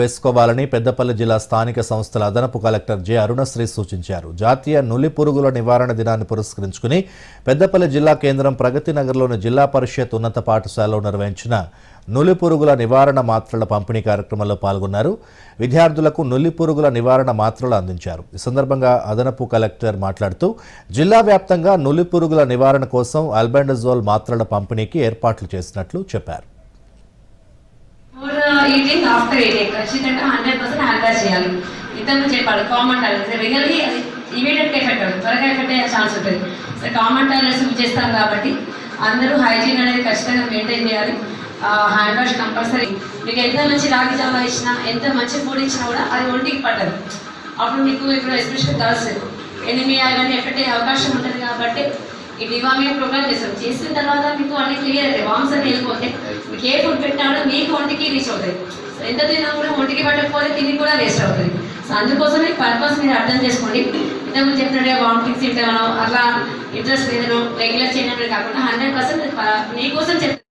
వేసుకోవాలని పెద్దపల్లి జిల్లా స్థానిక సంస్థల అదనపు కలెక్టర్ జె అరుణశ్రీ సూచించారు. జాతీయ నులి పురుగుల నివారణ దినాన్ని పురస్కరించుకుని పెద్దపల్లి జిల్లా కేంద్రం ప్రగతి నగర్లోని జిల్లా పరిషత్ ఉన్నత పాఠశాలలో నిర్వహించిన నులి పురుగుల నివారణ మాత్రల పంపిణీ కార్యక్రమంలో పాల్గొన్నారు. విద్యార్థులకు నులి పురుగుల నివారణ మాత్రలు అందించారు. ఈ సందర్భంగా అదనపు కలెక్టర్ మాట్లాడుతూ జిల్లా వ్యాప్తంగా నులి పురుగుల నివారణ కోసం ఆల్బెండజోల్ మాత్రల పంపిణీకి ఏర్పాట్లు చేసినట్లు చెప్పారు. ఈటింగ్ ఆఫ్టర్ ఈటింగ్ ఖచ్చితంగా 100% హ్యాండ్ చేయాలి. ఇంతకు చెప్పాలి కామన్ టాయిలెట్స్ రియల్లీ అది ఇమీడియట్ ఎఫెక్ట్ అవుతుంది, త్వరగా ఎఫెక్ట్ అయ్యే ఛాన్స్ ఉంటుంది. సో కామన్ టాయిలెట్స్ యూజ్ చేస్తాం కాబట్టి అందరూ హైజీన్ అనేది ఖచ్చితంగా మెయింటైన్ చేయాలి. Hand wash compulsory. మీకు ఎంత మంచి రాగి జావా ఇచ్చినా, ఎంత మంచి ఫుడ్ ఇచ్చినా కూడా అది ఒంటికి పట్టదు. అప్పుడు మీకు ఇప్పుడు ఎస్పెషల్ గర్ల్స్ ఎనిమియా ఇవన్నీ ఎఫెక్ట్ అయ్యే అవకాశం ఉంటుంది. కాబట్టి ఈ డివామింగ్ ప్రోగ్రామ్ చేస్తాం. చేసిన తర్వాత మీకు అన్ని క్లియర్ అవుతాయి. వామ్స్ అని వెళ్ళిపోతే మీకు ఏ ఫుడ్ పెట్టినా కూడా మీకు ఒంటికి రీచ్ అవుతాయి. సో ఎంత తిన్నా కూడా ఒంటికి పట్టకపోతే తిని కూడా వేస్ట్ అవుతుంది. సో అందుకోసమే పర్పస్ మీరు అర్థం చేసుకోండి. ఇంతకుముందు చెప్పినట్టుగా వామిటింగ్స్ తింటానో అట్లా ఇంట్రెస్ట్ లేదనో రెగ్యులర్ చేయడం కాకుండా 100% మీకోసం చెప్తాను.